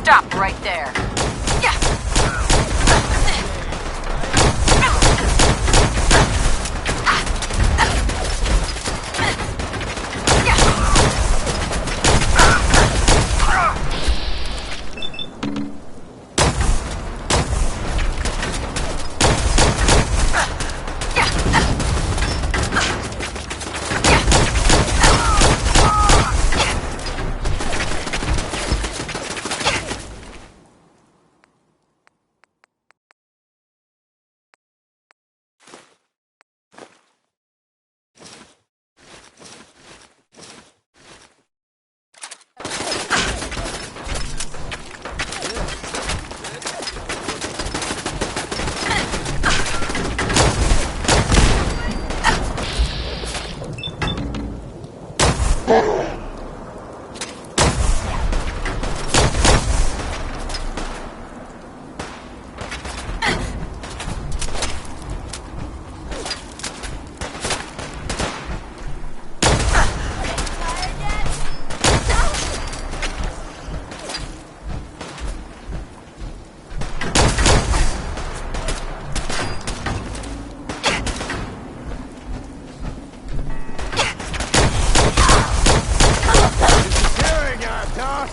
Stop right there.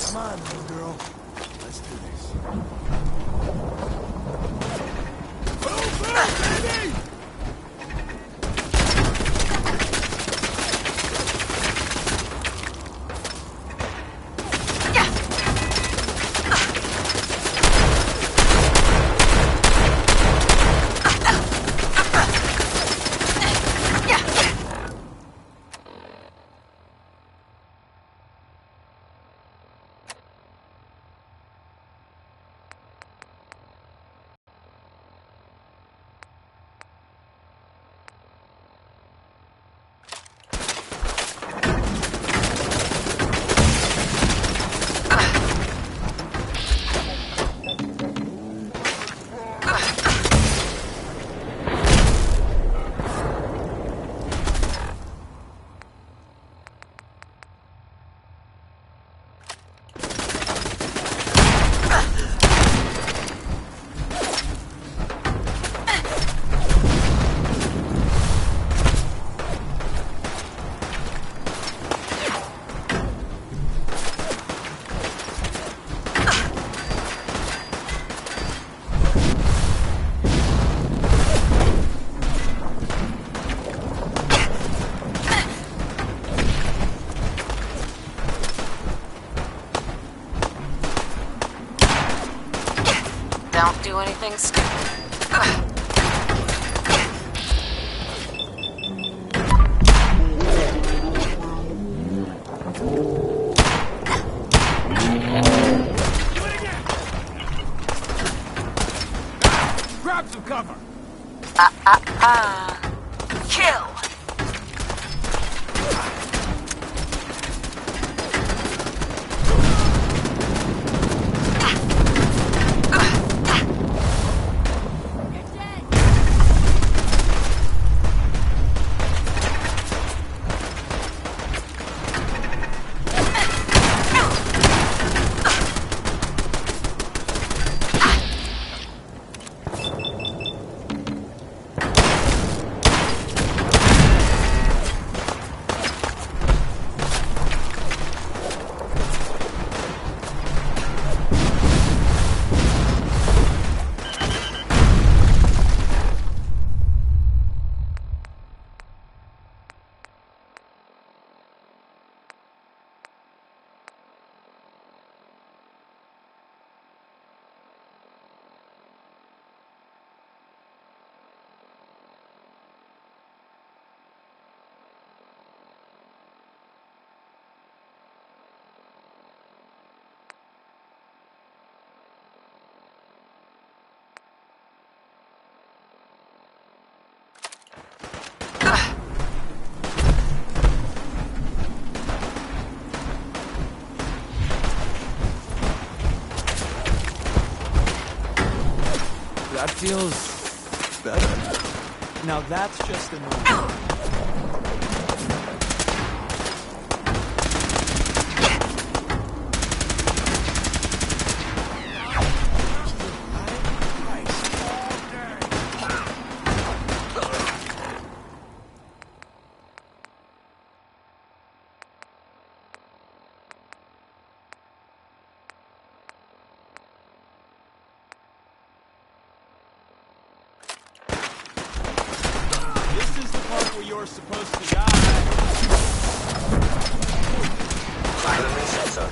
Come on, little girl. Let's do this. Move, baby! Don't do anything stupid. Grab some cover! Kill! That feels better. Now that's just a move. we're supposed to die. Primary sensor.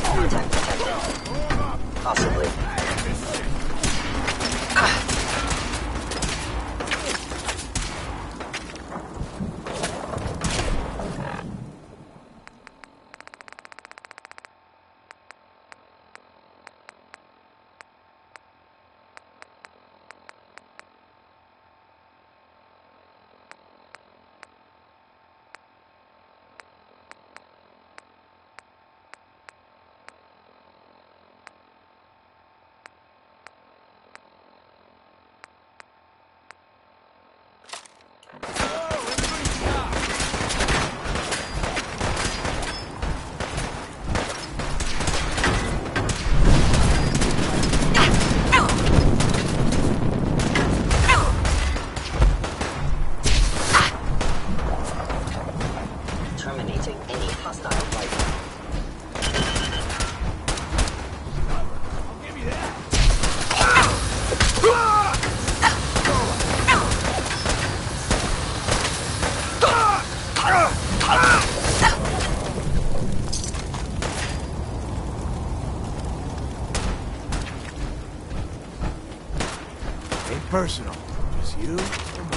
Contact detected. Possibly. Terminating any hostile life. Ain't personal. Just you and me.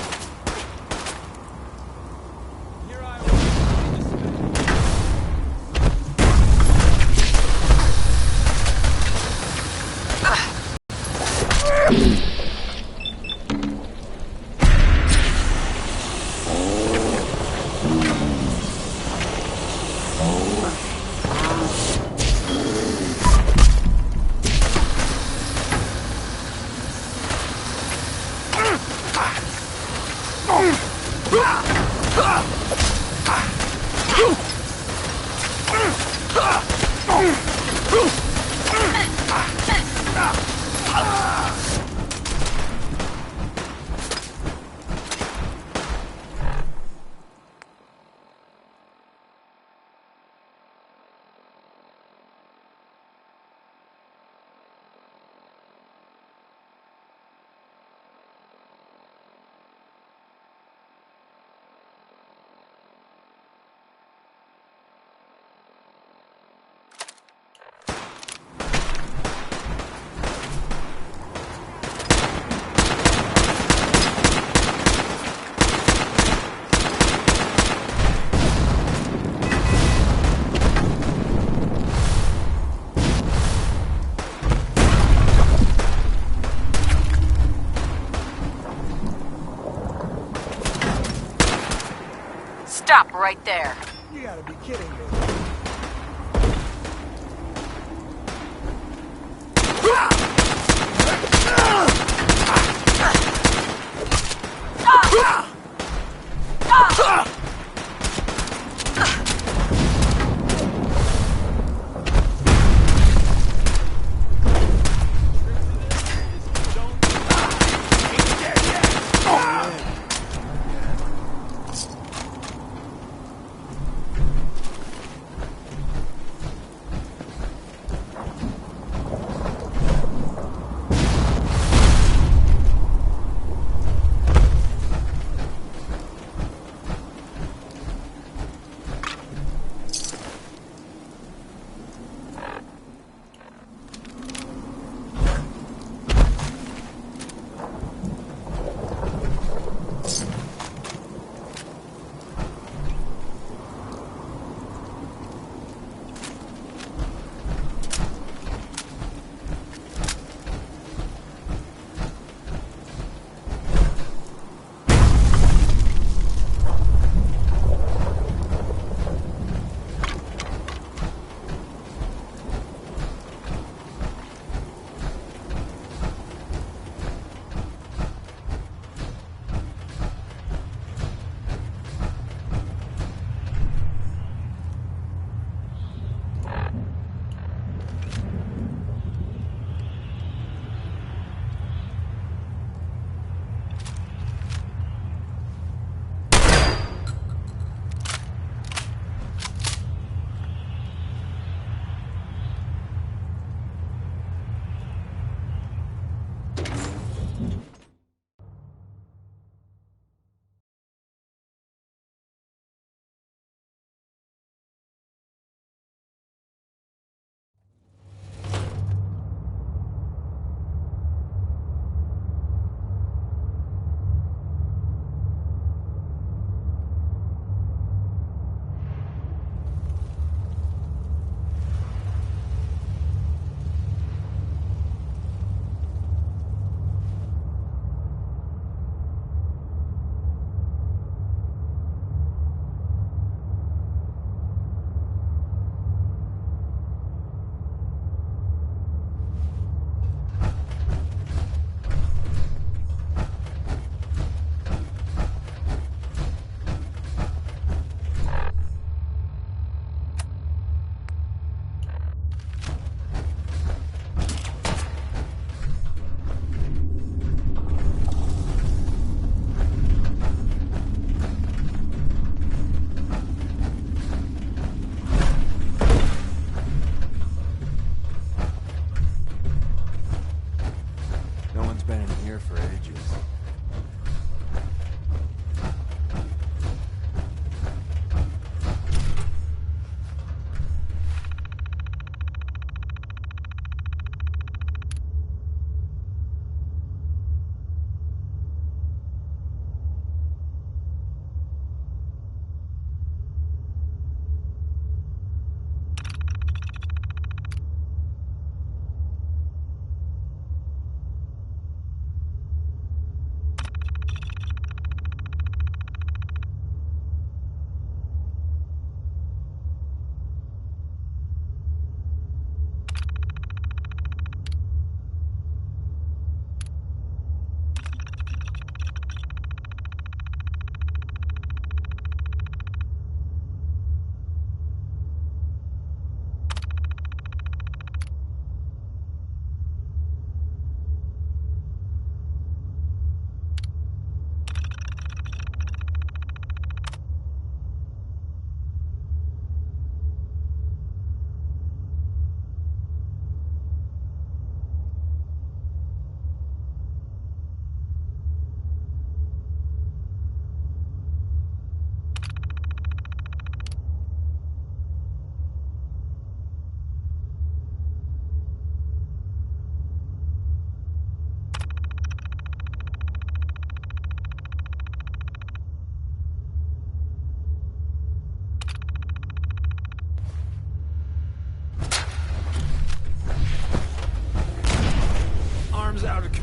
Here I was. Stop right there. You gotta be kidding me.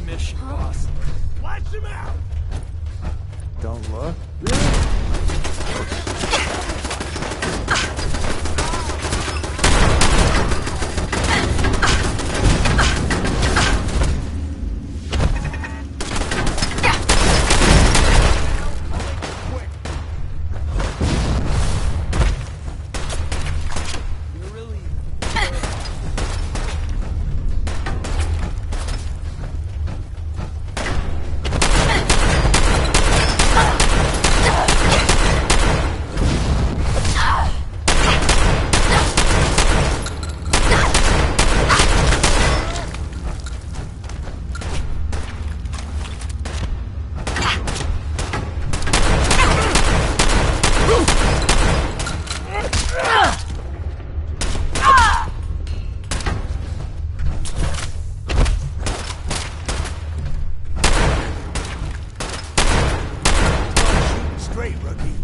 mission, boss. Watch him out! Don't look. You're really... Straight, rookie.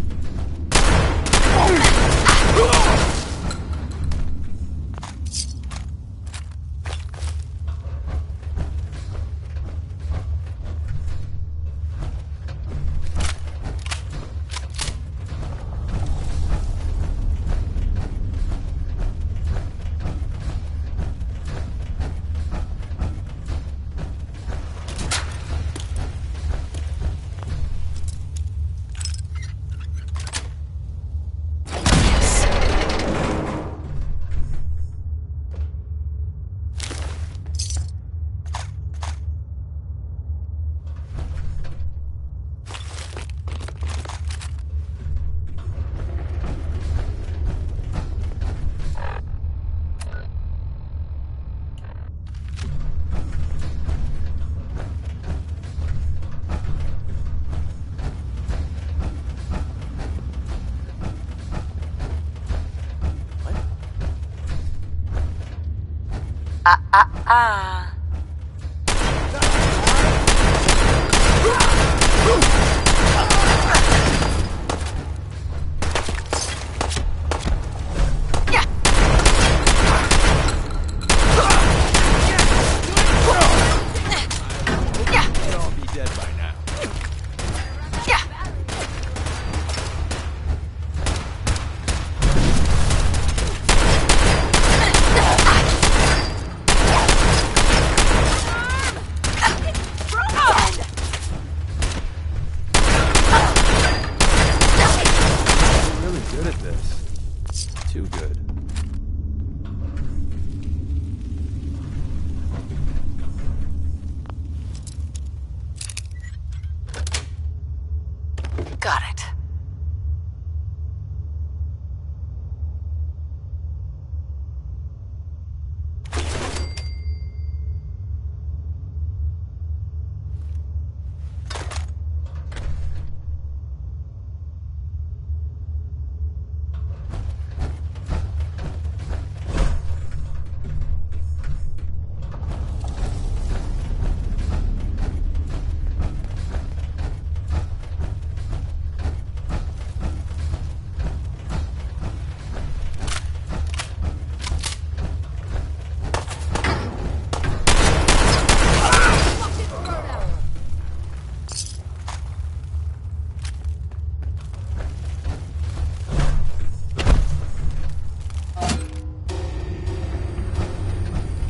Ah. They'd all be dead by now. You're really good at this. Too good. Got it.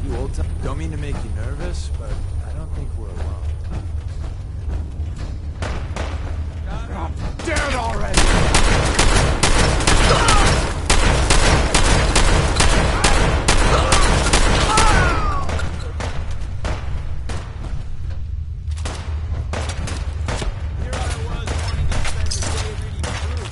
You old time. Don't mean to make you nervous, but I don't think we're alone. Damn it already! Here I was wanting to spend the day reading proof.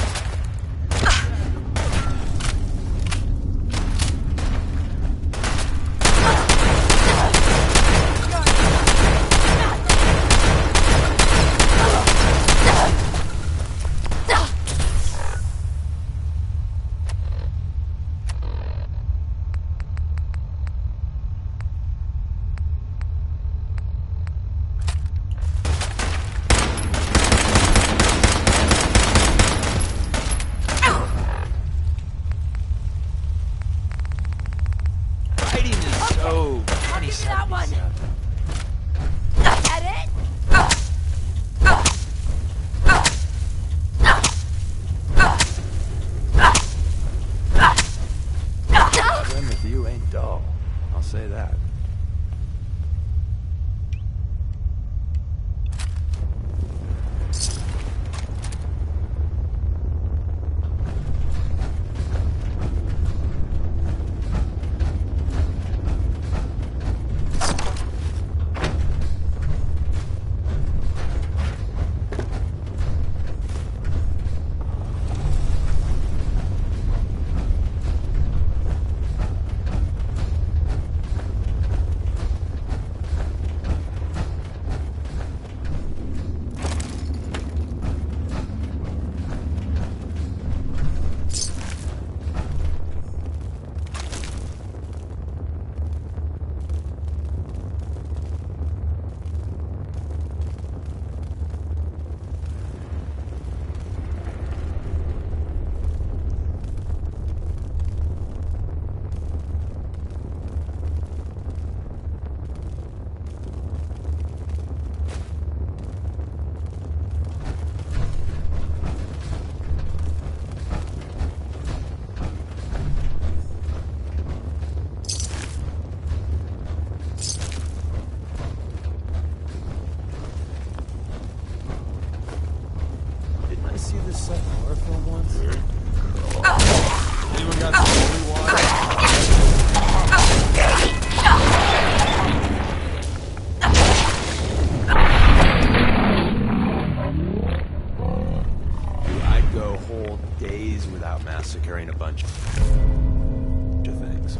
massacring a bunch of things.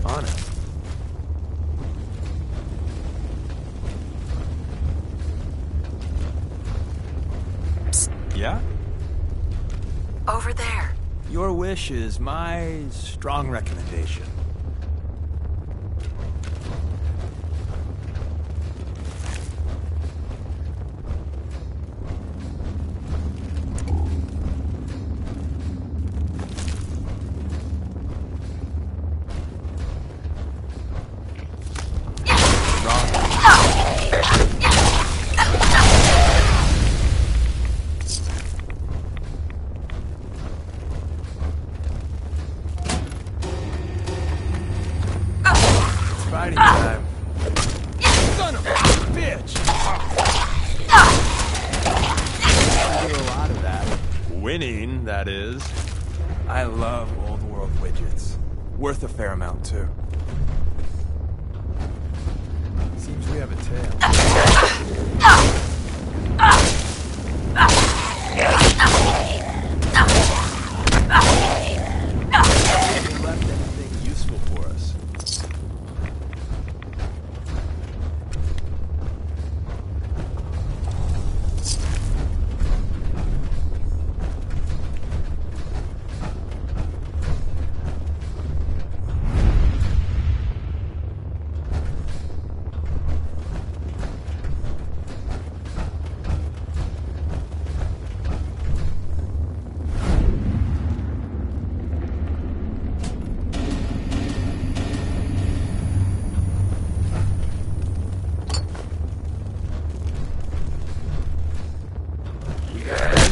On it. Yeah? Over there. Your wish is my strong recommendation. Fighting time. Son of a bitch! I do a lot of that. Winning, that is. I love old world widgets. Worth a fair amount, too. Seems we have a tail. Haven't left anything useful for us.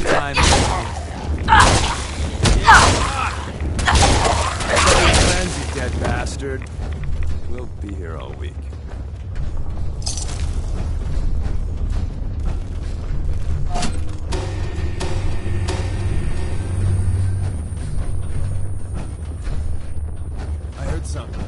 Time. Cleanse, you dead bastard. We'll be here all week. I heard something.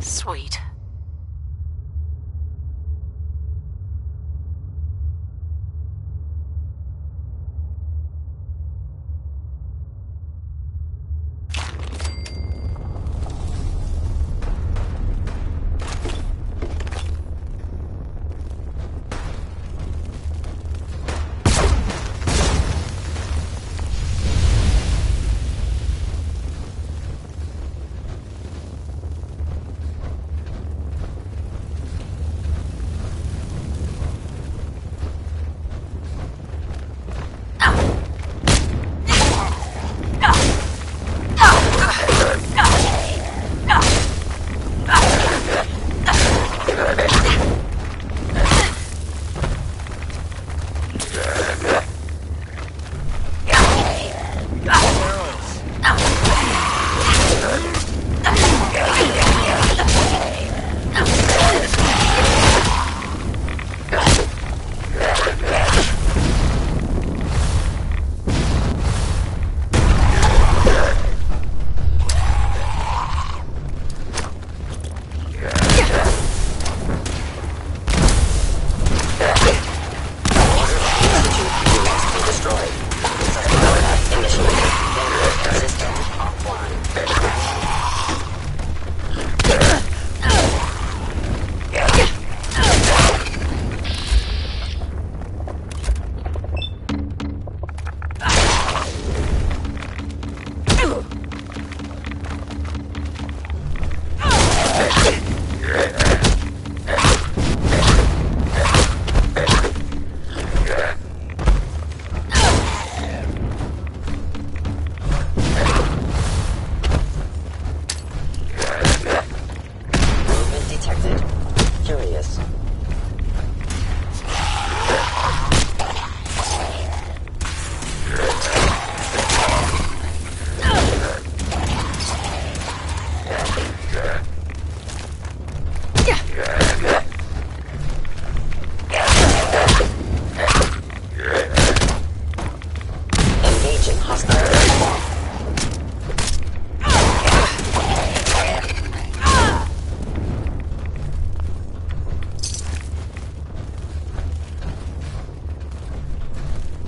Sweet.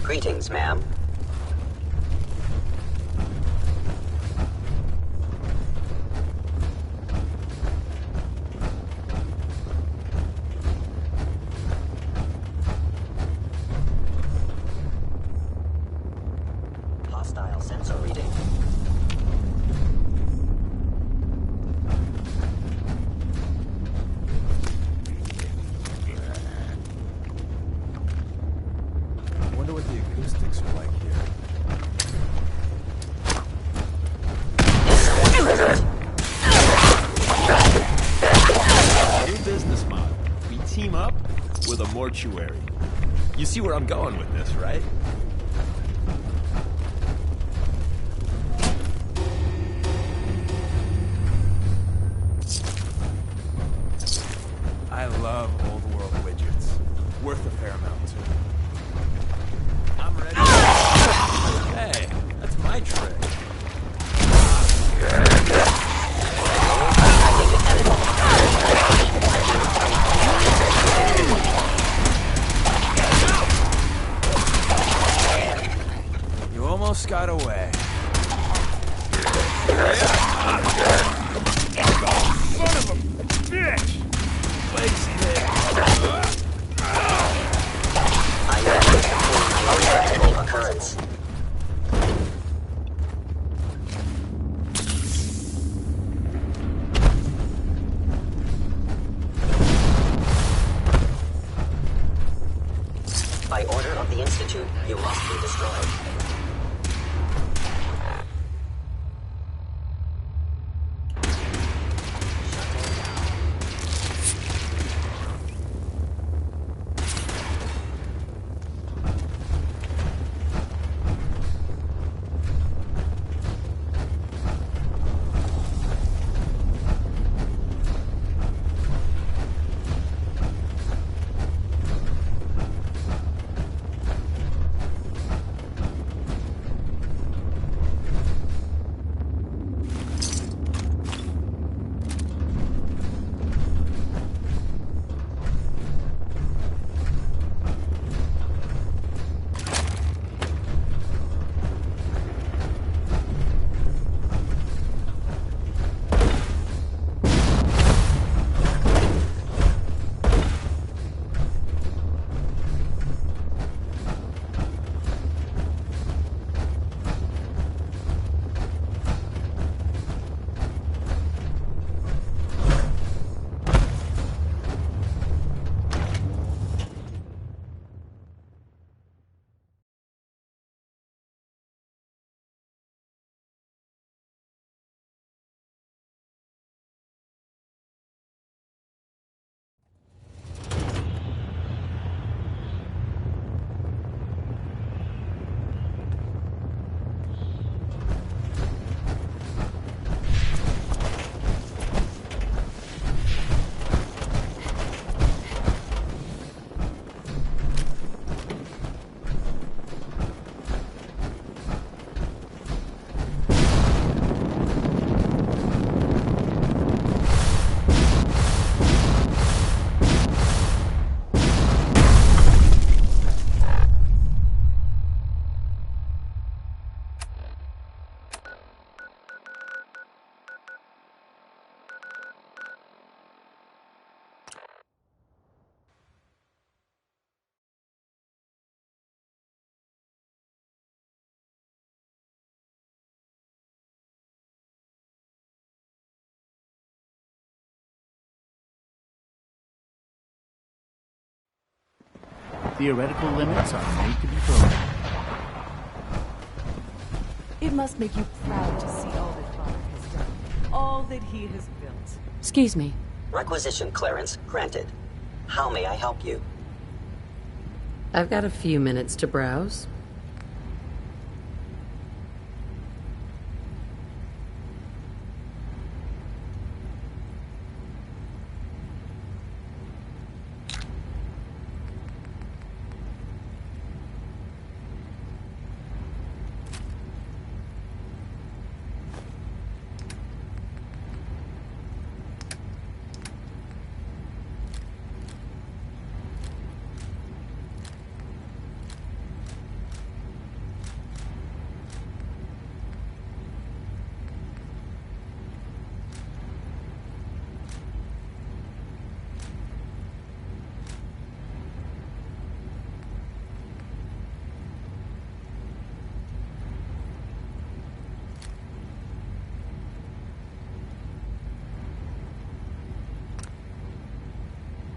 Greetings, ma'am. Hostile sensor reading. I wonder what the acoustics are like here. New business model. We team up with a mortuary. You see where I'm going with this, right? I love old world widgets. Worth a fair amount, too. I'm ready. Hey, that's my trick. You almost got away. Son of a bitch! Legs hit. I am reporting my unpractical occurrence. By order of the Institute, you must be destroyed. Theoretical limits are made to be broken. It must make you proud to see all that Father has done, all that he has built. Excuse me. Requisition clearance granted. How may I help you? I've got a few minutes to browse.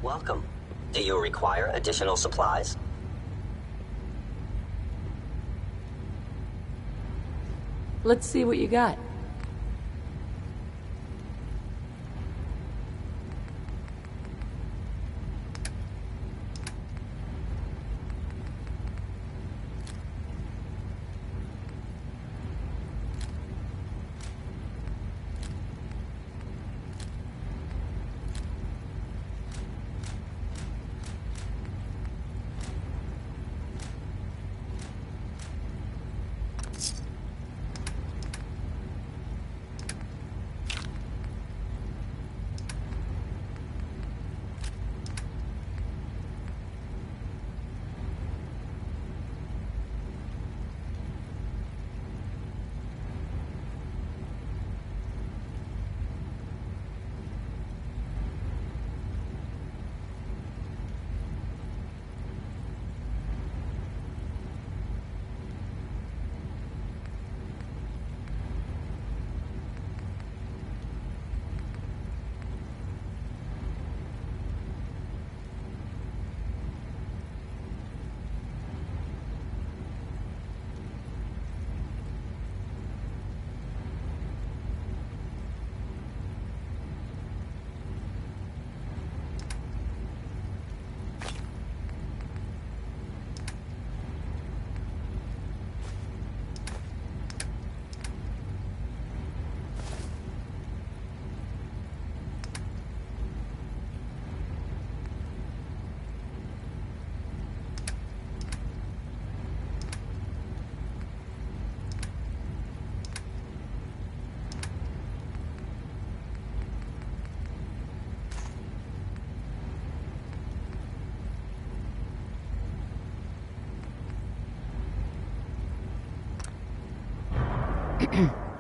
Welcome. Do you require additional supplies? Let's see what you got.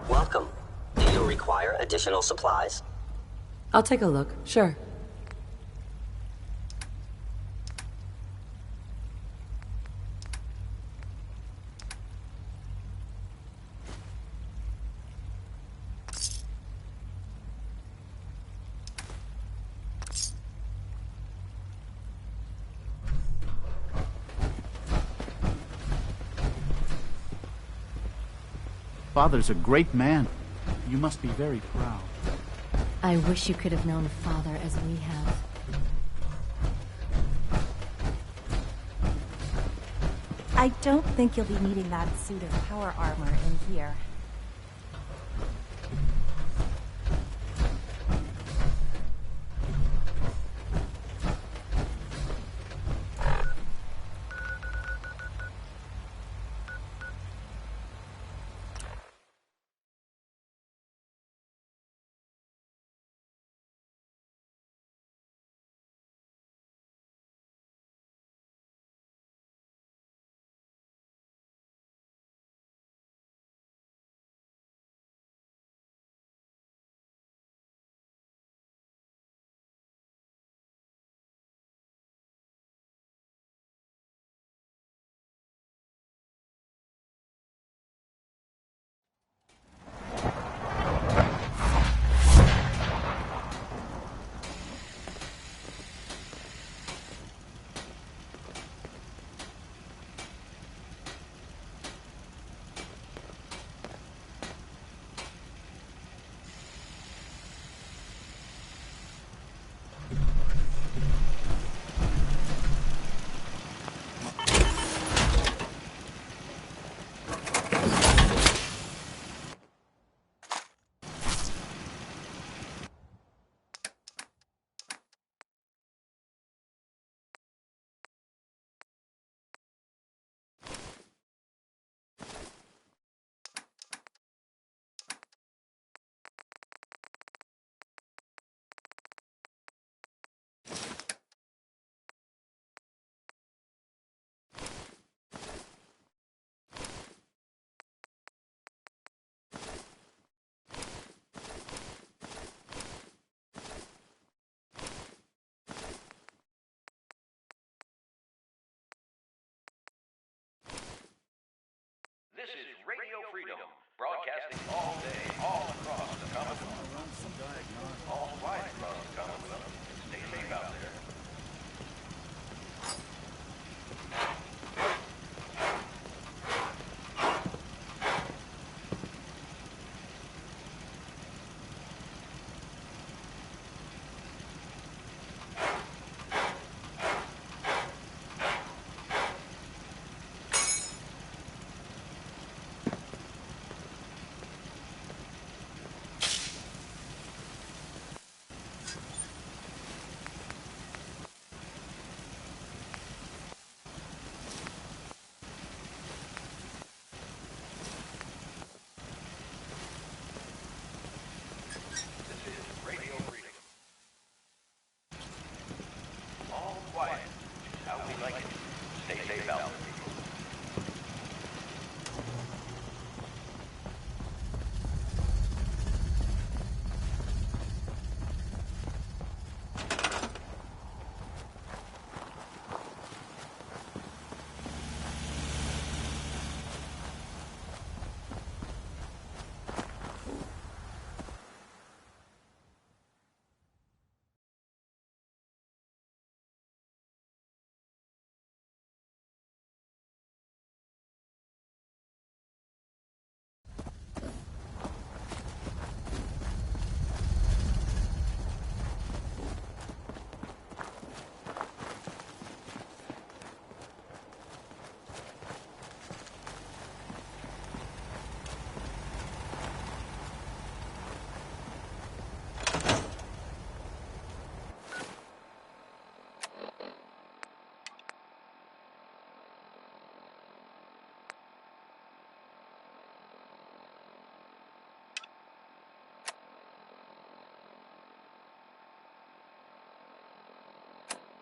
Welcome. Do you require additional supplies? I'll take a look, sure. Father's a great man. You must be very proud. I wish you could have known a father as we have. I don't think you'll be needing that suit of power armor in here. This is Radio Freedom, broadcasting all day, all across the Commonwealth. All flights across the Commonwealth. Stay safe out there.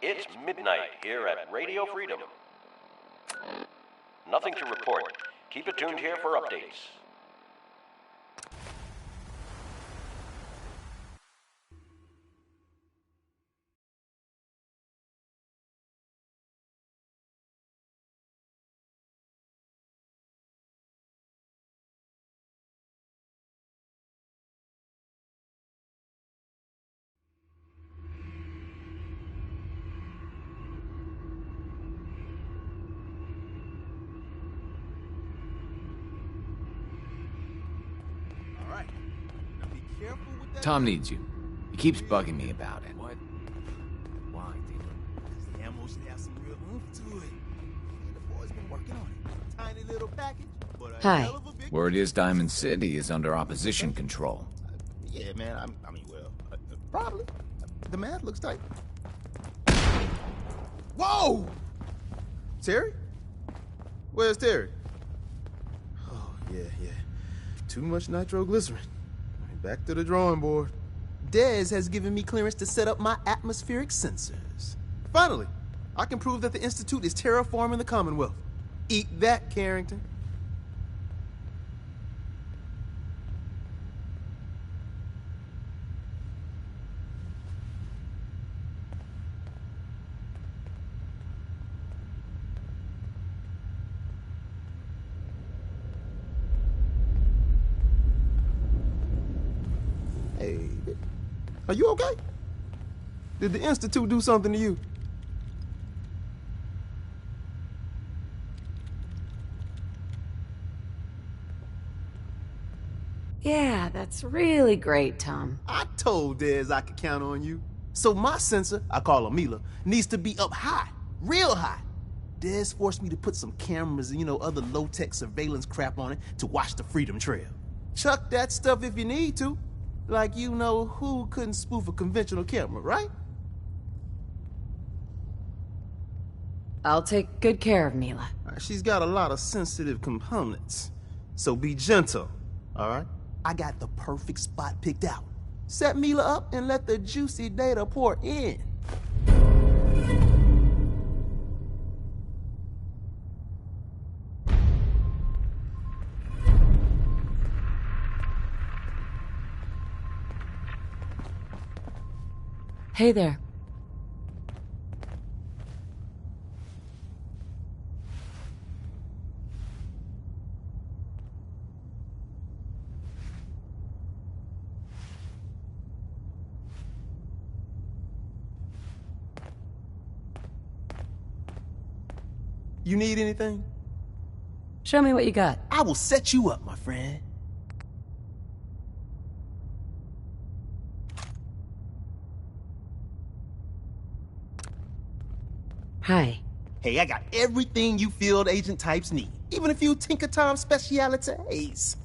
It's midnight here at Radio Freedom. Nothing to report. Keep it tuned here for updates. Tom needs you. He keeps bugging me about it. What? Why, David? The ammo should have some real oomph to it. And the boy's been working on it. Tiny little package, but a Hi. hell of a big... Word is Diamond City is under opposition control. Yeah, man, probably. The math looks tight. Whoa! Terry? Where's Terry? Oh, yeah. Too much nitroglycerin. Back to the drawing board. Dez has given me clearance to set up my atmospheric sensors. Finally, I can prove that the Institute is terraforming the Commonwealth. Eat that, Carrington. Hey, are you okay? Did the Institute do something to you? Yeah, that's really great, Tom. I told Dez I could count on you. So my sensor, I call her Mila, needs to be up high, real high. Dez forced me to put some cameras and, other low-tech surveillance crap on it to watch the Freedom Trail. Chuck that stuff if you need to. Like who couldn't spoof a conventional camera, right? I'll take good care of Mila. She's got a lot of sensitive components. So be gentle, all right? I got the perfect spot picked out. Set Mila up and let the juicy data pour in. Hey there. You need anything? Show me what you got. I will set you up, my friend. Hi. Hey, I got everything you field agent types need. Even a few Tinker Tom specialities.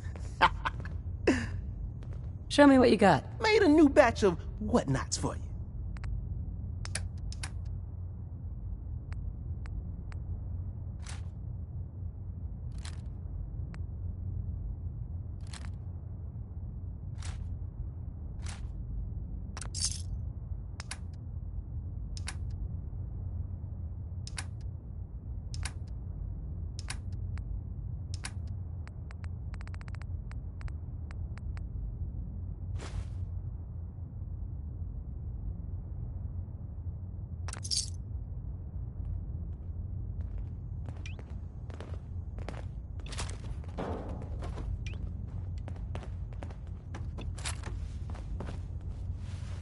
Show me what you got. Made a new batch of whatnots for you.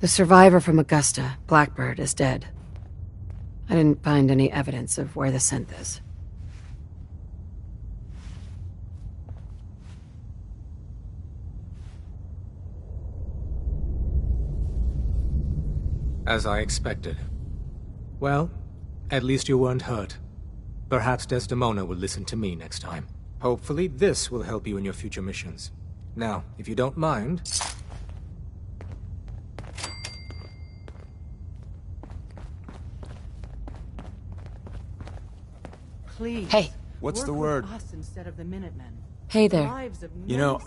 The survivor from Augusta, Blackbird, is dead. I didn't find any evidence of where the synth is. As I expected. Well, at least you weren't hurt. Perhaps Desdemona will listen to me next time. Hopefully this will help you in your future missions. Now, if you don't mind... Please. Hey. What's the work word? with us instead of the Minutemen. Hey there. Lives of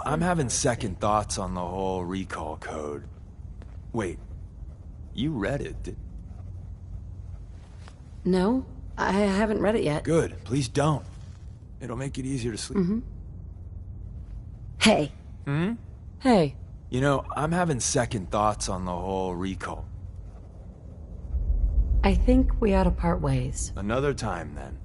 I'm having many second thoughts on the whole recall code. Wait, you read it, No, I haven't read it yet. Good. Please don't. It'll make it easier to sleep. Hey. Hey. You know, I'm having second thoughts on the whole Rico. I think we ought to part ways. Another time, then.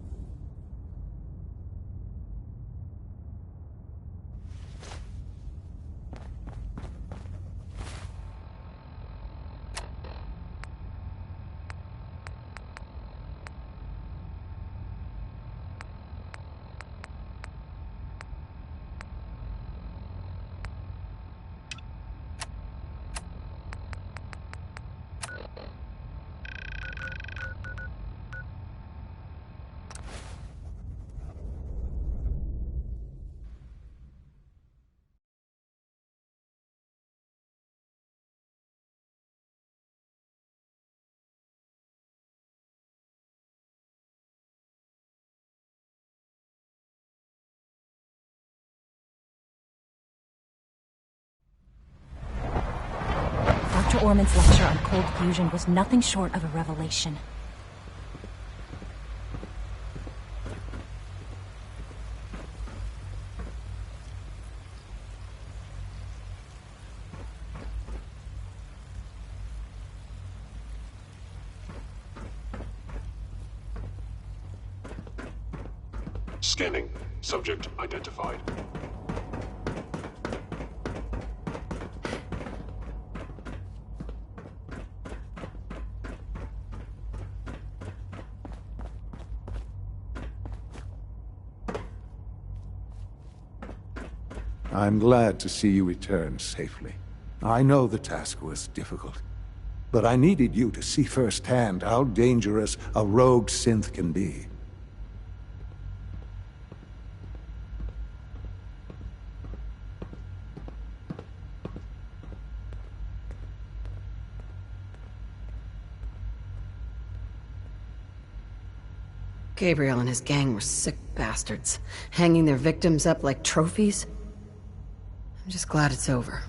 Dr. Orman's lecture on cold fusion was nothing short of a revelation. Scanning. Subject identified. I'm glad to see you return safely. I know the task was difficult, but I needed you to see firsthand how dangerous a rogue synth can be. Gabriel and his gang were sick bastards, hanging their victims up like trophies. I'm just glad it's over.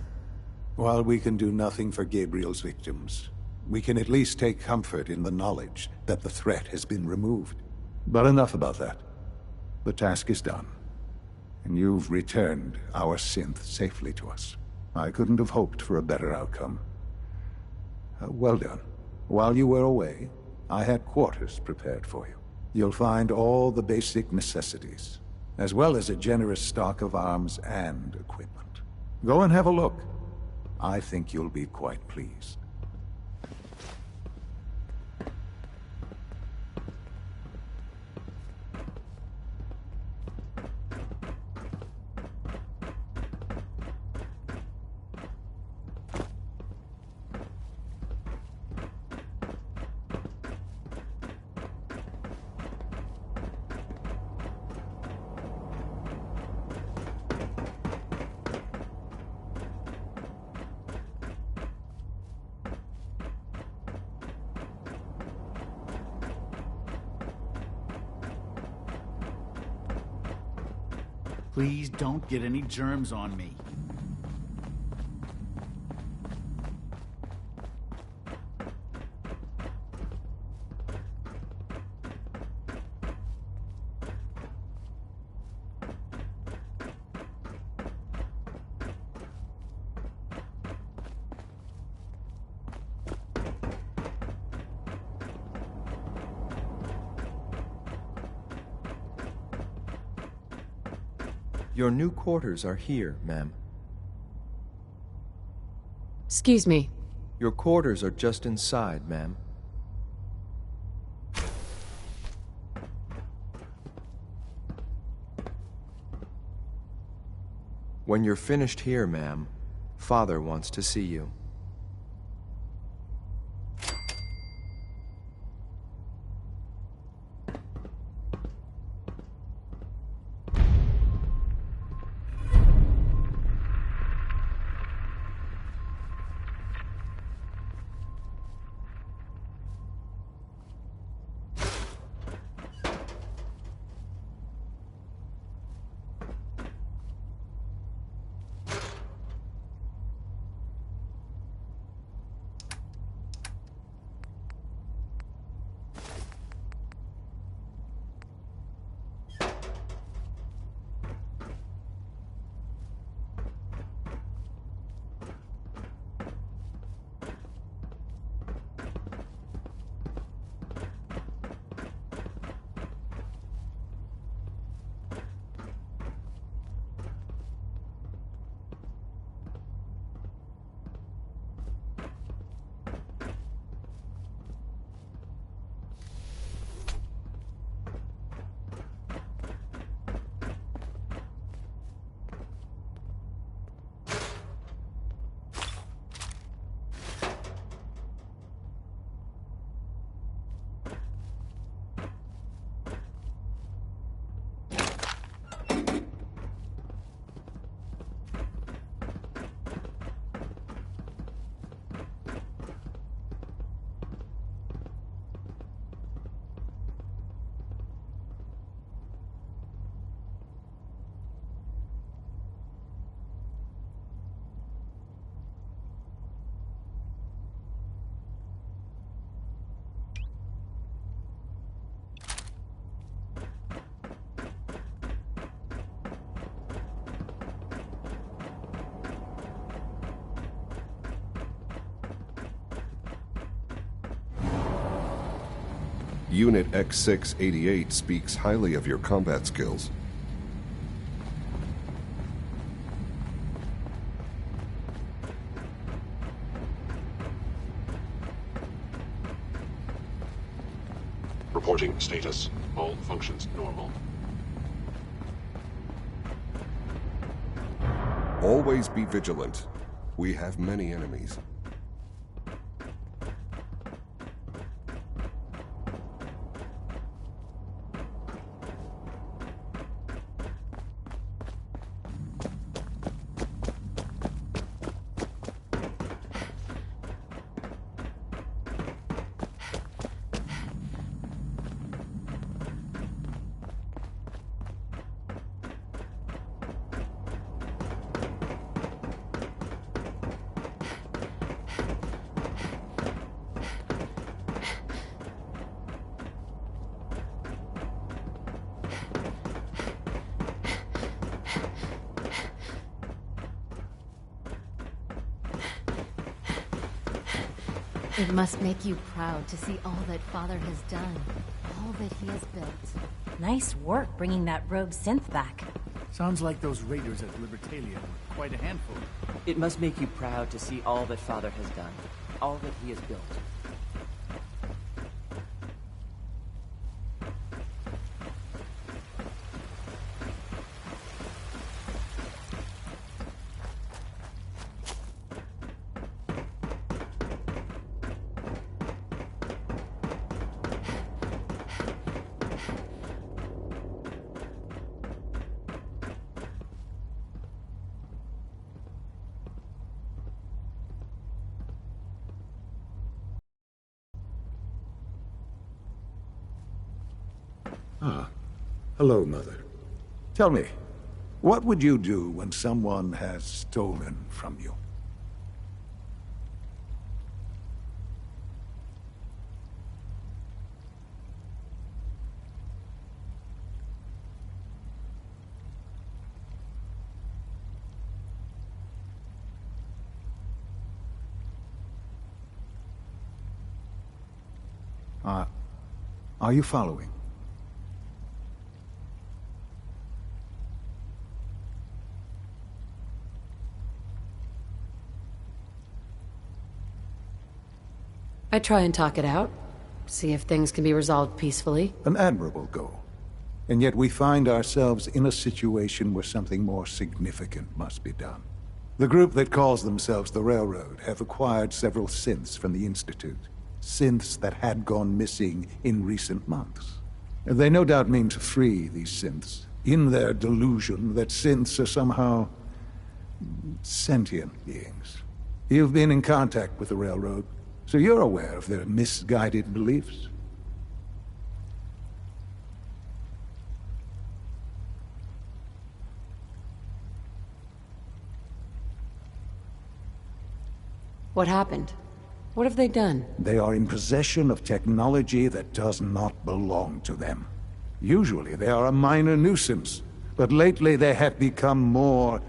While we can do nothing for Gabriel's victims, we can at least take comfort in the knowledge that the threat has been removed. But enough about that. The task is done, and you've returned our synth safely to us. I couldn't have hoped for a better outcome. Well done. While you were away, I had quarters prepared for you. You'll find all the basic necessities, as well as a generous stock of arms and equipment. Go and have a look. I think you'll be quite pleased. Please don't get any germs on me. Your new quarters are here, ma'am. Excuse me. Your quarters are just inside, ma'am. When you're finished here, ma'am, Father wants to see you. Unit X688 speaks highly of your combat skills. Reporting status. All functions normal. Always be vigilant. We have many enemies. It must make you proud to see all that Father has done, all that he has built. Nice work bringing that rogue synth back. Sounds like those raiders at Libertalia were quite a handful. It must make you proud to see all that Father has done, all that he has built. Ah, hello, Mother. Tell me, what would you do when someone has stolen from you? Are you following? I try and talk it out, see if things can be resolved peacefully. An admirable goal. And yet we find ourselves in a situation where something more significant must be done. The group that calls themselves the Railroad have acquired several synths from the Institute. Synths that had gone missing in recent months. And they no doubt mean to free these synths, in their delusion that synths are somehow sentient beings. You've been in contact with the Railroad, so you're aware of their misguided beliefs. What happened? What have they done? They are in possession of technology that does not belong to them. Usually they are a minor nuisance, but lately they have become more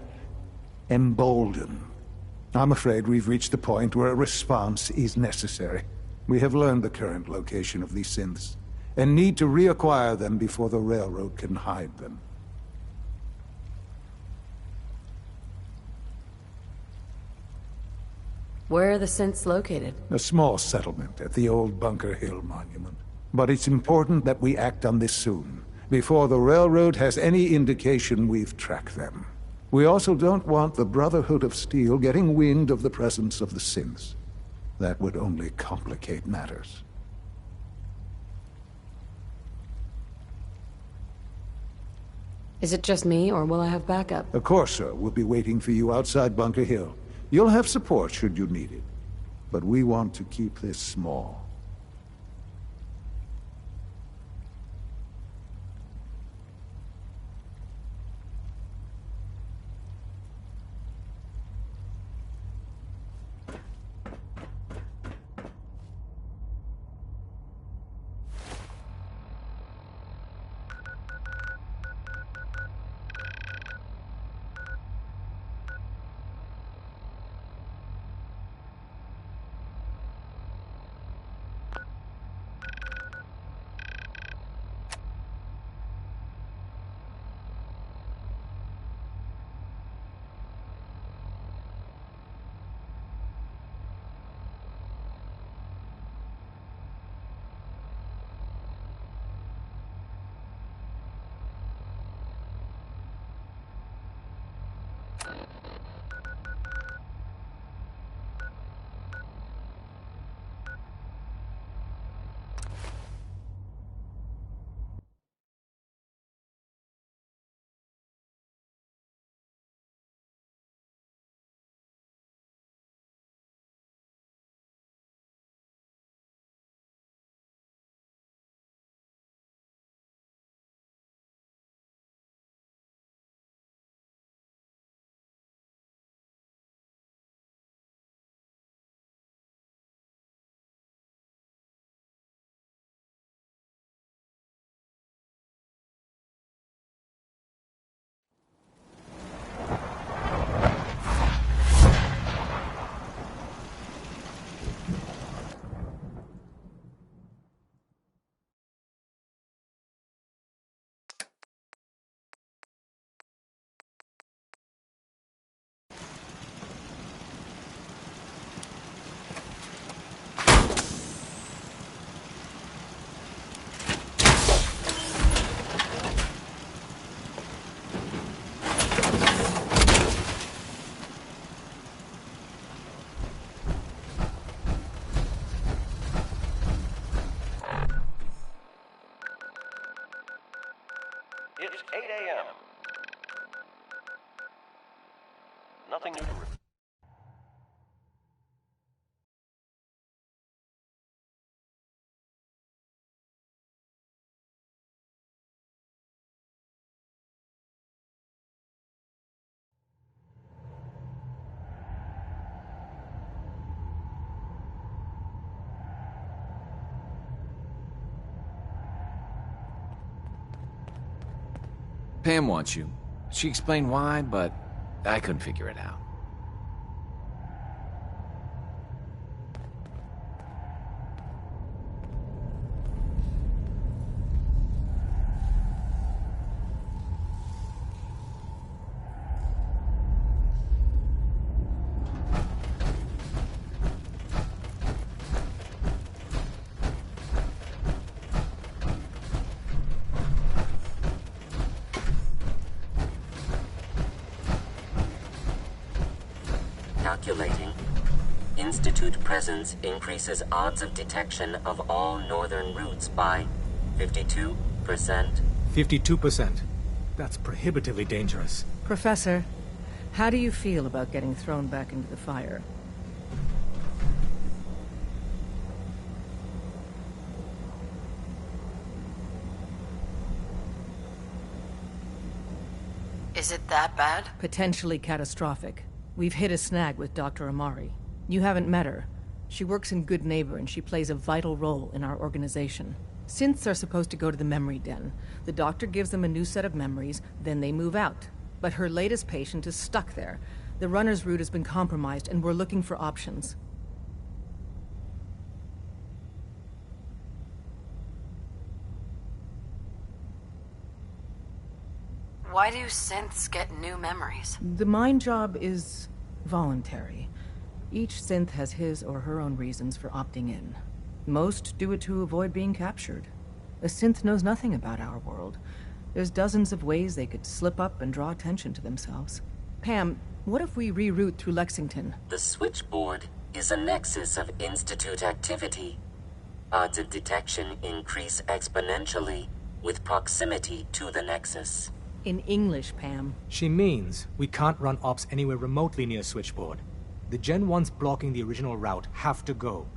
emboldened. I'm afraid we've reached the point where a response is necessary. We have learned the current location of these synths, and need to reacquire them before the Railroad can hide them. Where are the synths located? A small settlement at the old Bunker Hill Monument. But it's important that we act on this soon, before the Railroad has any indication we've tracked them. We also don't want the Brotherhood of Steel getting wind of the presence of the synths. That would only complicate matters. Is it just me, or will I have backup? A Corsair will be waiting for you outside Bunker Hill. You'll have support should you need it. But we want to keep this small. News, 8 a.m. Nothing new to report. Pam wants you. She explained why, but I couldn't figure it out. Calculating. Institute presence increases odds of detection of all northern routes by 52%. 52%. That's prohibitively dangerous. Professor, how do you feel about getting thrown back into the fire? Is it that bad? Potentially catastrophic. We've hit a snag with Dr. Amari. You haven't met her. She works in Good Neighbor and she plays a vital role in our organization. Synths are supposed to go to the memory den. The doctor gives them a new set of memories, then they move out. But her latest patient is stuck there. The runner's route has been compromised and we're looking for options. Why do synths get new memories? The mind job is voluntary. Each synth has his or her own reasons for opting in. Most do it to avoid being captured. A synth knows nothing about our world. There's dozens of ways they could slip up and draw attention to themselves. Pam, what if we reroute through Lexington? The switchboard is a nexus of Institute activity. Odds of detection increase exponentially with proximity to the nexus. In English, Pam. She means we can't run ops anywhere remotely near Switchboard. The Gen 1s blocking the original route have to go.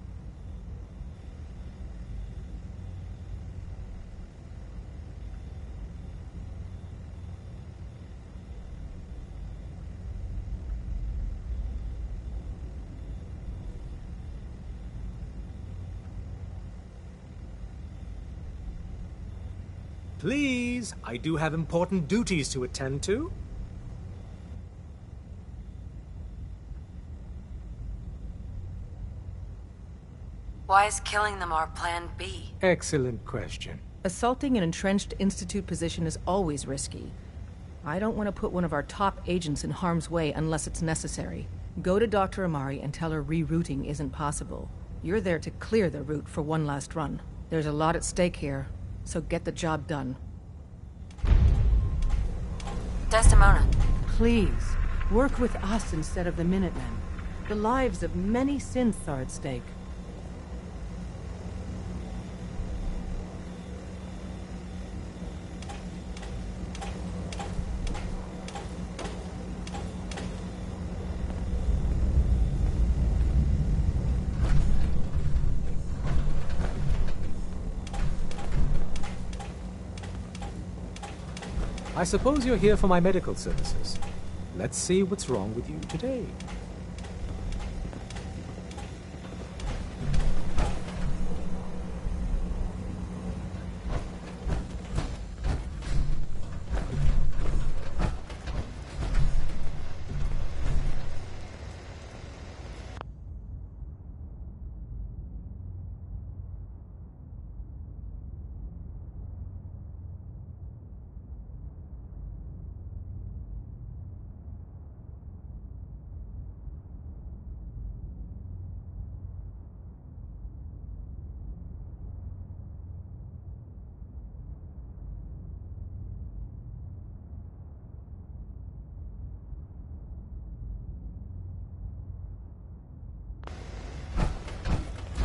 Please, I do have important duties to attend to. Why is killing them our plan B? Excellent question. Assaulting an entrenched Institute position is always risky. I don't want to put one of our top agents in harm's way unless it's necessary. Go to Dr. Amari and tell her rerouting isn't possible. You're there to clear the route for one last run. There's a lot at stake here, so get the job done. Desdemona. Please, work with us instead of the Minutemen. The lives of many synths are at stake. I suppose you're here for my medical services. Let's see what's wrong with you today.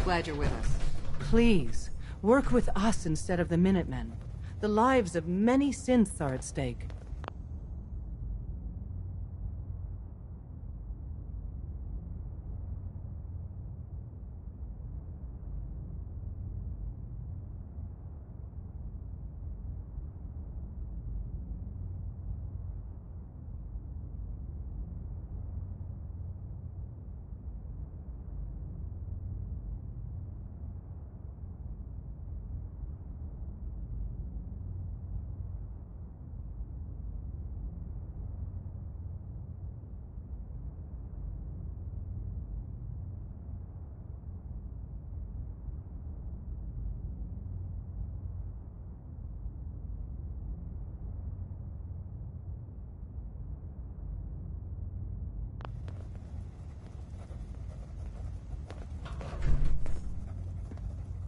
Glad you're with us. Please, work with us instead of the Minutemen. The lives of many synths are at stake.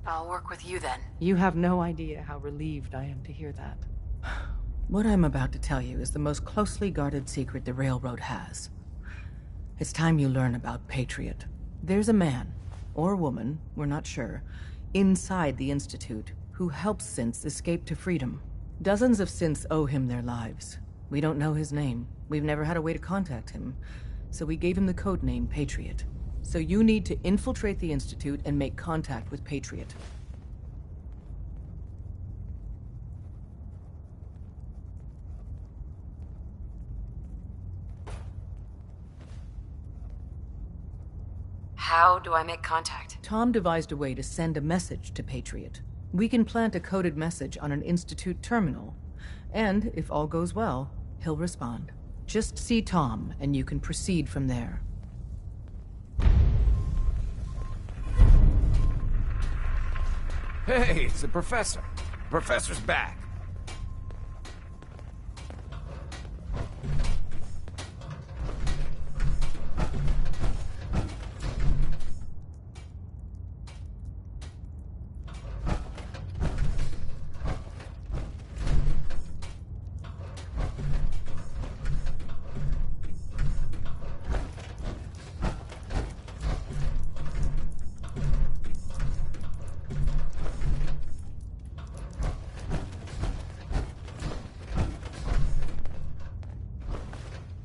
I'll work with you then. You have no idea how relieved I am to hear that. What I'm about to tell you is the most closely guarded secret the Railroad has. It's time you learn about Patriot. There's a man, or woman, we're not sure, inside the Institute who helps synths escape to freedom. Dozens of synths owe him their lives. We don't know his name. We've never had a way to contact him. So we gave him the codename Patriot. So you need to infiltrate the Institute and make contact with Patriot. How do I make contact? Tom devised a way to send a message to Patriot. We can plant a coded message on an Institute terminal. And, if all goes well, he'll respond. Just see Tom, and you can proceed from there. Hey, it's the professor. Professor's back.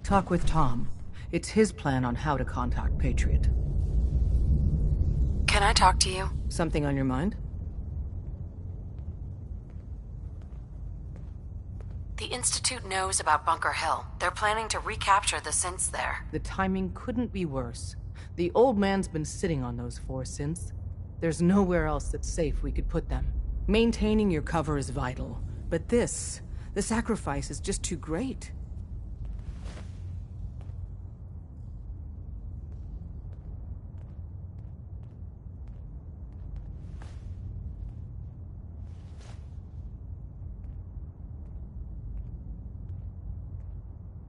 Talk with Tom. It's his plan on how to contact Patriot. Can I talk to you? Something on your mind? The Institute knows about Bunker Hill. They're planning to recapture the synths there. The timing couldn't be worse. The old man's been sitting on those 4 synths. There's nowhere else that's safe we could put them. Maintaining your cover is vital. But the sacrifice is just too great.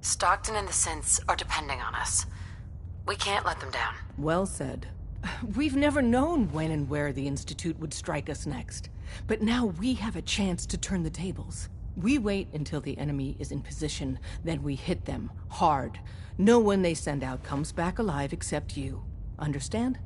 Stockton and the synths are depending on us. We can't let them down. Well said. We've never known when and where the Institute would strike us next. But now we have a chance to turn the tables. We wait until the enemy is in position, then we hit them hard. No one they send out comes back alive except you. Understand?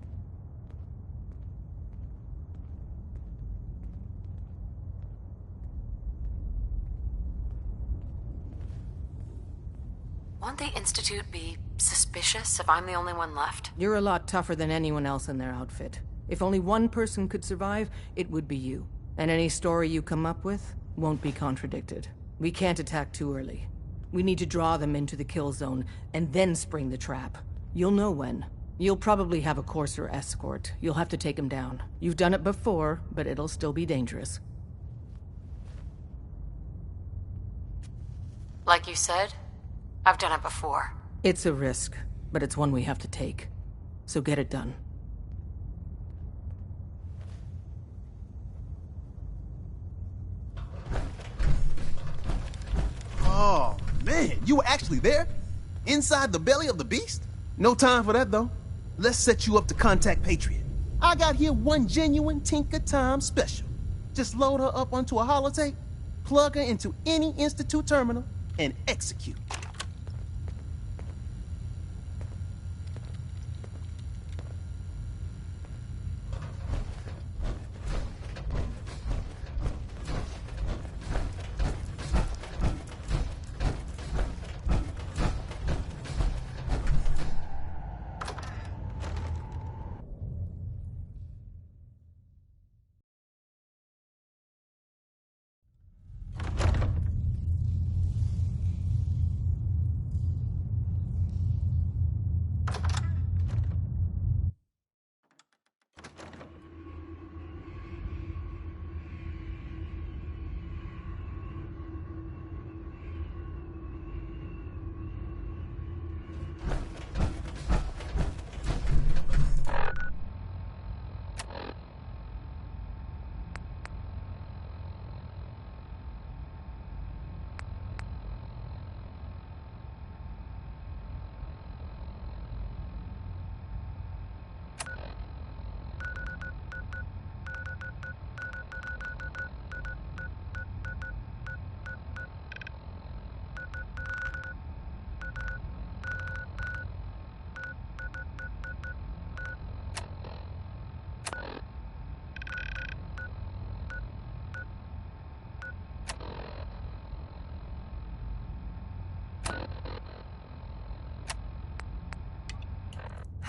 Won't the Institute be suspicious if I'm the only one left? You're a lot tougher than anyone else in their outfit. If only one person could survive, it would be you. And any story you come up with won't be contradicted. We can't attack too early. We need to draw them into the kill zone, and then spring the trap. You'll know when. You'll probably have a Courser escort. You'll have to take him down. You've done it before, but it'll still be dangerous. Like you said, I've done it before. It's a risk, but it's one we have to take. So get it done. Oh, man, you were actually there? Inside the belly of the beast? No time for that, though. Let's set you up to contact Patriot. I got here one genuine Tinker Time special. Just load her up onto a holotape, plug her into any Institute terminal, and execute.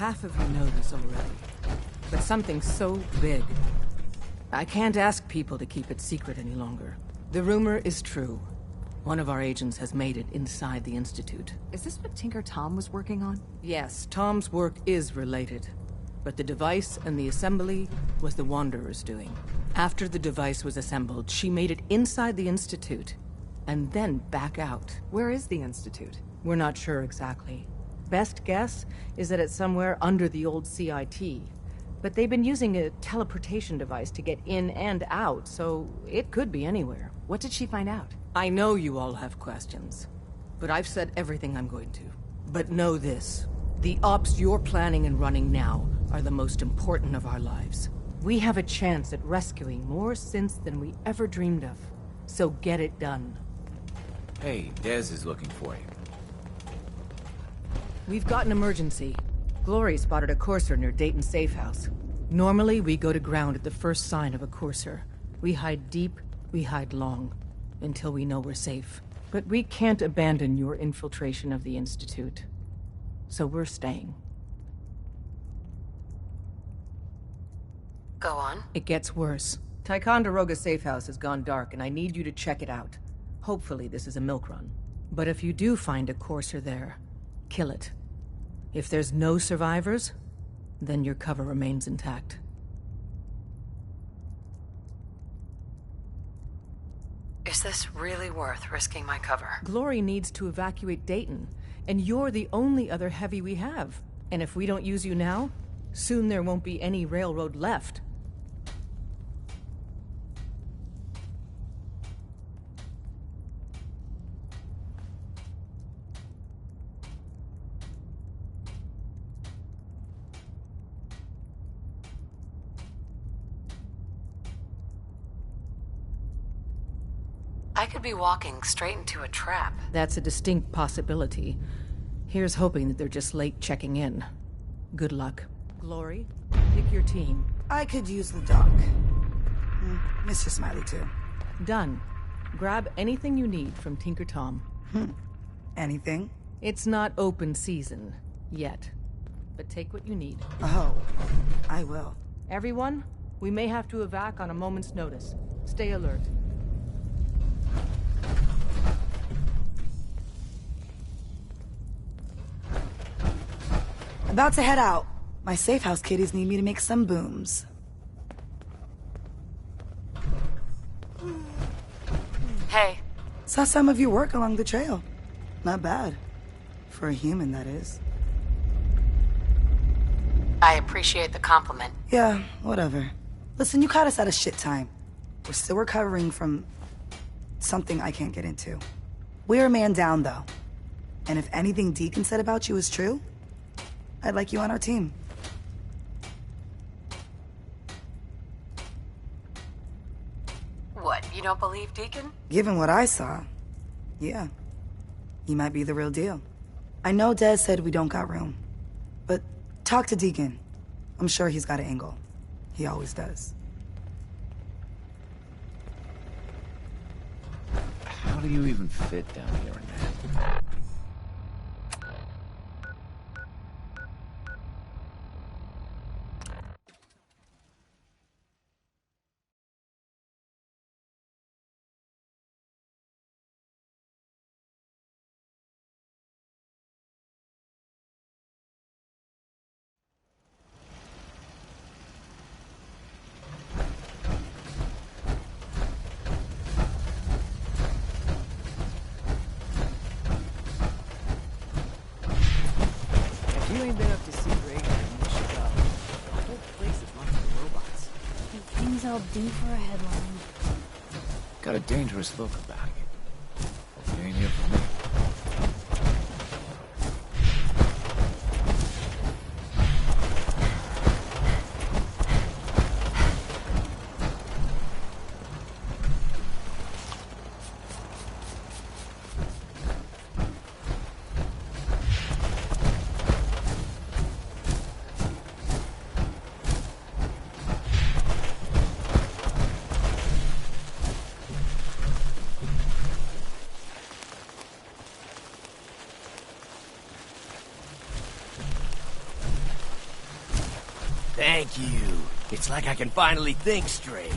half of you know this already. But something so big, I can't ask people to keep it secret any longer. The rumor is true. One of our agents has made it inside the Institute. Is this what Tinker Tom was working on? Yes, Tom's work is related. But the device and the assembly was the Wanderer's doing. After the device was assembled, she made it inside the Institute, and then back out. Where is the Institute? We're not sure exactly. Best guess is that it's somewhere under the old CIT. But they've been using a teleportation device to get in and out, so it could be anywhere. What did she find out? I know you all have questions, but I've said everything I'm going to. But know this. The ops you're planning and running now are the most important of our lives. We have a chance at rescuing more synths than we ever dreamed of. So get it done. Hey, Dez is looking for you. We've got an emergency. Glory spotted a courser near Dayton Safe House. Normally, we go to ground at the first sign of a courser. We hide deep, we hide long, until we know we're safe. But we can't abandon your infiltration of the Institute. So we're staying. Go on. It gets worse. Ticonderoga Safe House has gone dark, and I need you to check it out. Hopefully this is a milk run. But if you do find a courser there, kill it. If there's no survivors, then your cover remains intact. Is this really worth risking my cover? Glory needs to evacuate Dayton, and you're the only other heavy we have. And if we don't use you now, soon there won't be any railroad left. I could be walking straight into a trap. That's a distinct possibility. Here's hoping that they're just late checking in. Good luck. Glory, pick your team. I could use the dock. Mr. Smiley, too. Done. Grab anything you need from Tinker Tom. Anything? It's not open season. Yet. But take what you need. Oh, I will. Everyone, we may have to evac on a moment's notice. Stay alert. About to head out. My safe house kiddies need me to make some booms. Hey. Saw some of your work along the trail. Not bad. For a human, that is. I appreciate the compliment. Yeah, whatever. Listen, you caught us at a shit time. We're still recovering from something I can't get into. We're a man down, though. And if anything Deacon said about you is true, I'd like you on our team. What, you don't believe Deacon? Given what I saw, yeah. He might be the real deal. I know Dez said we don't got room, but talk to Deacon. I'm sure he's got an angle. He always does. How do you even fit down here in that? You ain't been up to see Reagan, you should go. The whole place is lined with robots. Think things all due for a headline. Got a dangerous look about you. Hope you ain't here for me. Thank you. It's like I can finally think straight.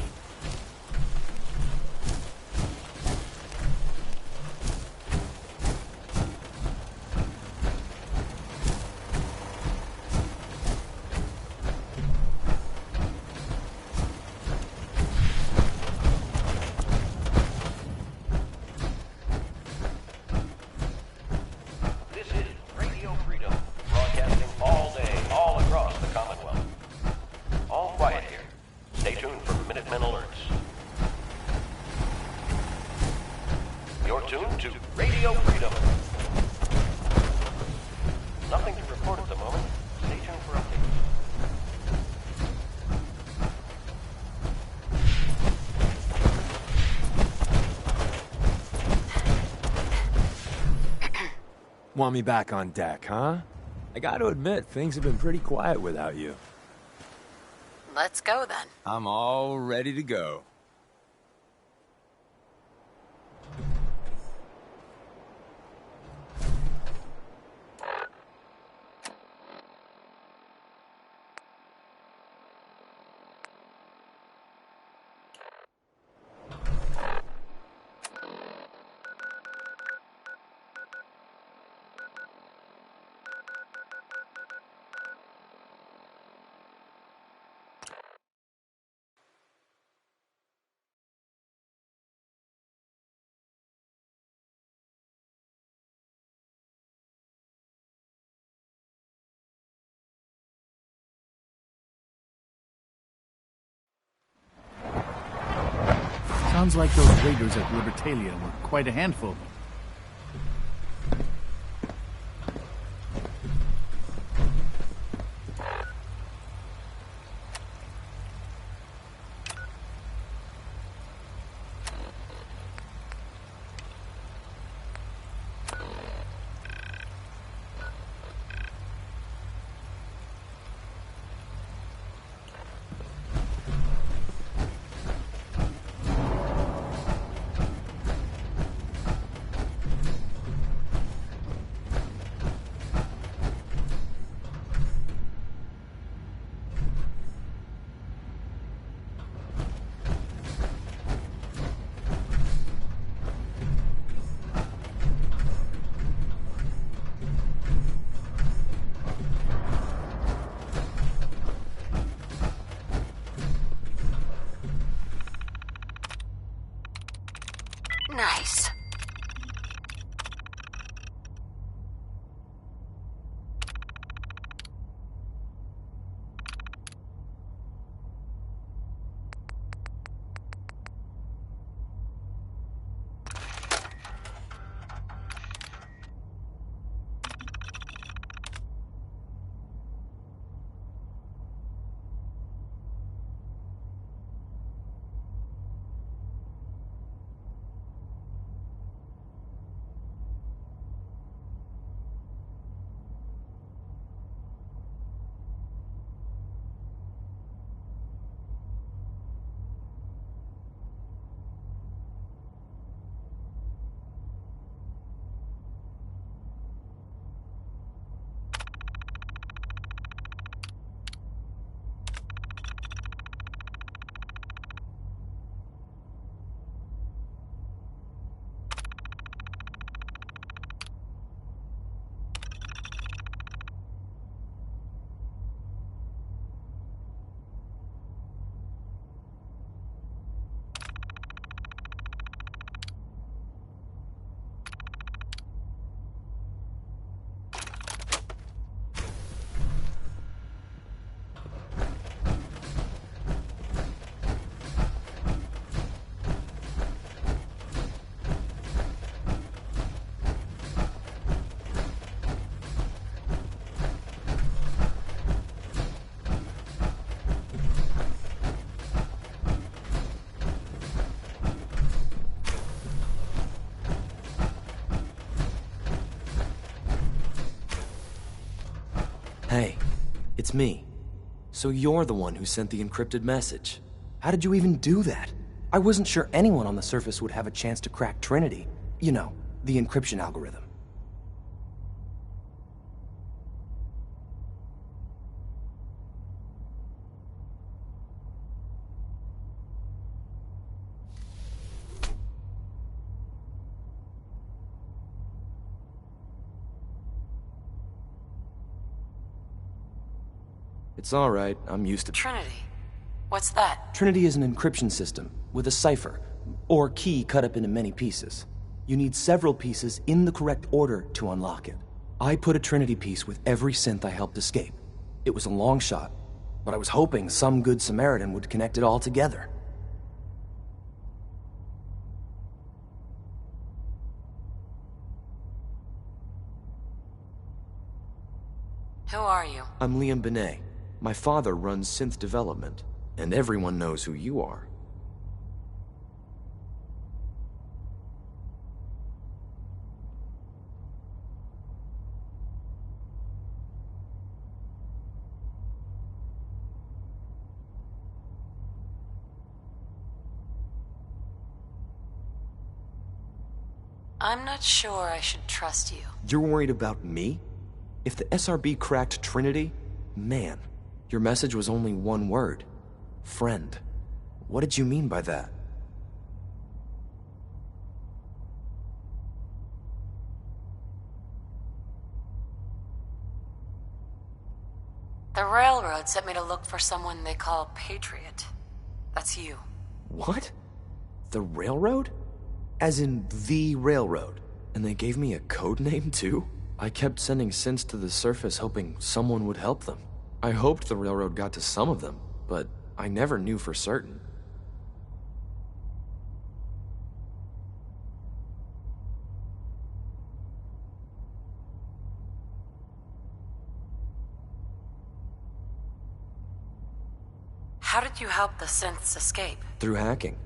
This is Radio Freedom, broadcasting all day, all across the Commonwealth. All quiet here. Stay tuned for Minutemen alerts. You're tuned to Radio Freedom. Nothing to report at the moment. Stay tuned for updates. Want me back on deck, huh? I gotta admit, things have been pretty quiet without you. Let's go then. I'm all ready to go. Sounds like those raiders at Libertalia were quite a handful. Nice. Hey, it's me. So you're the one who sent the encrypted message. How did you even do that? I wasn't sure anyone on the surface would have a chance to crack Trinity. You know, the encryption algorithm. It's alright, I'm used to... Trinity? What's that? Trinity is an encryption system, with a cipher, or key cut up into many pieces. You need several pieces in the correct order to unlock it. I put a Trinity piece with every synth I helped escape. It was a long shot, but I was hoping some good Samaritan would connect it all together. Who are you? I'm Liam Benet. My father runs synth development, and everyone knows who you are. I'm not sure I should trust you. You're worried about me? If the SRB cracked Trinity, man, your message was only one word. Friend. What did you mean by that? The Railroad sent me to look for someone they call Patriot. That's you. What? The Railroad? As in the Railroad. And they gave me a code name too? I kept sending synths to the surface hoping someone would help them. I hoped the Railroad got to some of them, but I never knew for certain. How did you help the synths escape? Through hacking.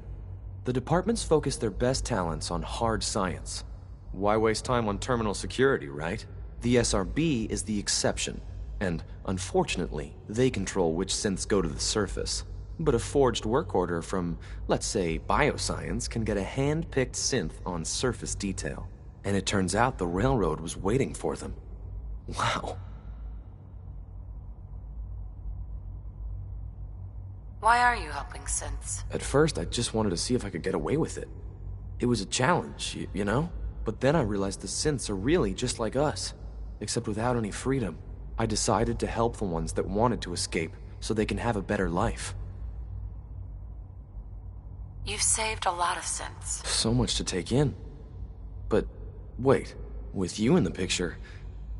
The departments focus their best talents on hard science. Why waste time on terminal security, right? The SRB is the exception, and unfortunately, they control which synths go to the surface. But a forged work order from, let's say, bioscience can get a hand-picked synth on surface detail. And it turns out the Railroad was waiting for them. Wow. Why are you helping synths? At first, I just wanted to see if I could get away with it. It was a challenge, you know? But then I realized the synths are really just like us, except without any freedom. I decided to help the ones that wanted to escape, so they can have a better life. You've saved a lot of synths. So much to take in. But wait, with you in the picture,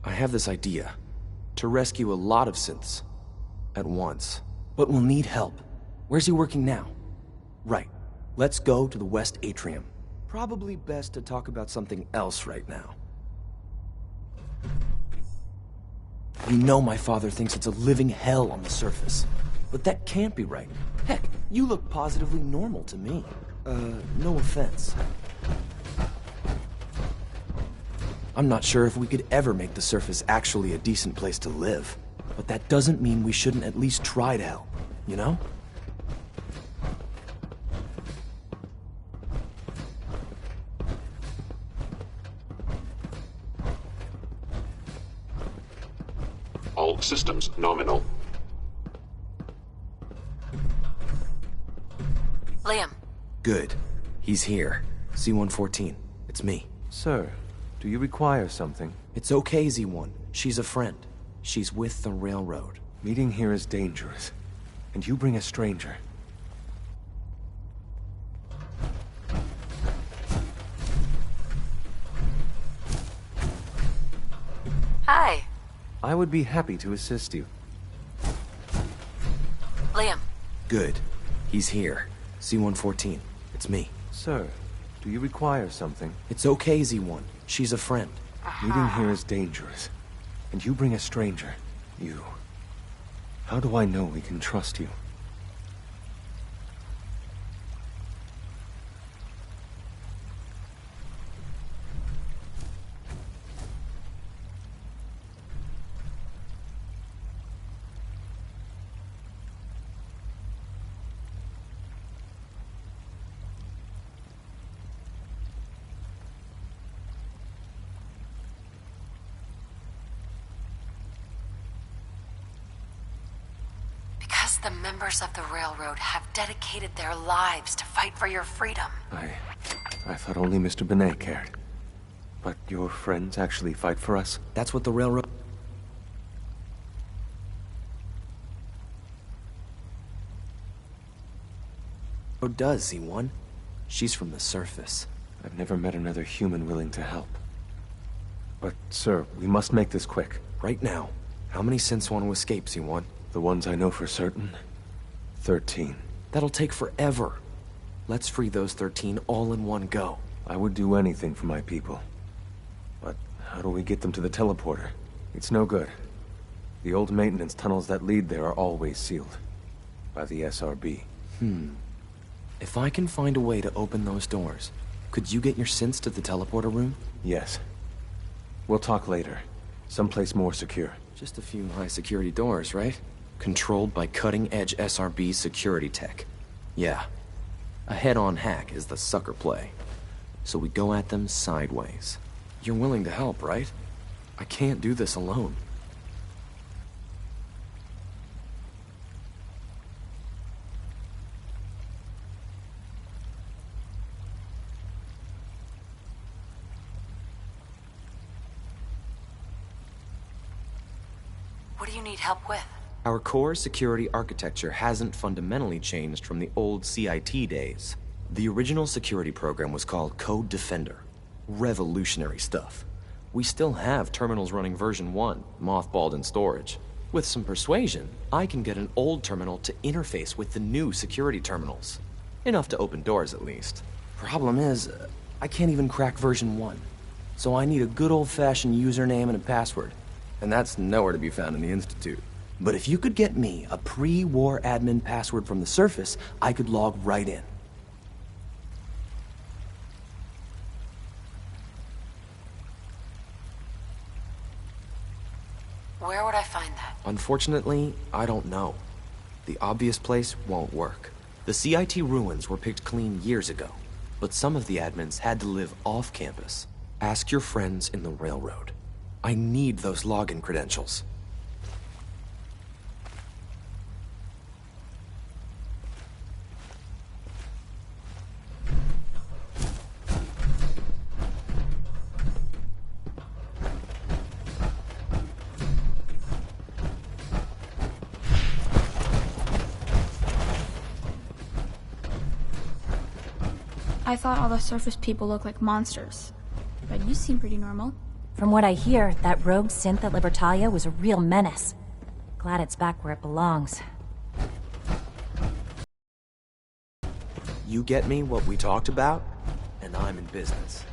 I have this idea. To rescue a lot of synths. At once. But we'll need help. Where's he working now? Right. Let's go to the West Atrium. Probably best to talk about something else right now. You know my father thinks it's a living hell on the surface. But that can't be right. Heck, you look positively normal to me. No offense. I'm not sure if we could ever make the surface actually a decent place to live. But that doesn't mean we shouldn't at least try to help, you know? All systems nominal. Liam. Good. He's here. C-114. It's me. Sir, do you require something? It's okay, Z-1. She's a friend. She's with the Railroad. Meeting here is dangerous. And you bring a stranger. Hi. I would be happy to assist you. Liam. Good. He's here. C-114. It's me. Sir, do you require something? It's okay, Z-1. She's a friend. Meeting here is dangerous. And you bring a stranger. You. How do I know we can trust you? The members of the Railroad have dedicated their lives to fight for your freedom. I thought only Mr. Benet cared. But your friends actually fight for us? That's what the Railroad... Oh, does, Z1? She's from the surface. I've never met another human willing to help. But, sir, we must make this quick. Right now, how many synths want to escape, Z1? The ones I know for certain? 13. That'll take forever. Let's free those 13 all in one go. I would do anything for my people. But how do we get them to the teleporter? It's no good. The old maintenance tunnels that lead there are always sealed. By the SRB. If I can find a way to open those doors, could you get your synths to the teleporter room? Yes. We'll talk later. Someplace more secure. Just a few high-security doors, right? Controlled by cutting-edge SRB security tech. Yeah. A head-on hack is the sucker play. So we go at them sideways. You're willing to help, right? I can't do this alone. What do you need help with? Our core security architecture hasn't fundamentally changed from the old CIT days. The original security program was called Code Defender. Revolutionary stuff. We still have terminals running version 1, mothballed in storage. With some persuasion, I can get an old terminal to interface with the new security terminals. Enough to open doors, at least. Problem is, I can't even crack version 1. So I need a good old-fashioned username and a password. And that's nowhere to be found in the Institute. But if you could get me a pre-war admin password from the surface, I could log right in. Where would I find that? Unfortunately, I don't know. The obvious place won't work. The CIT ruins were picked clean years ago, but some of the admins had to live off campus. Ask your friends in the railroad. I need those login credentials. I thought all the surface people looked like monsters, but you seem pretty normal. From what I hear, that rogue synth at Libertalia was a real menace. Glad it's back where it belongs. You get me what we talked about, and I'm in business.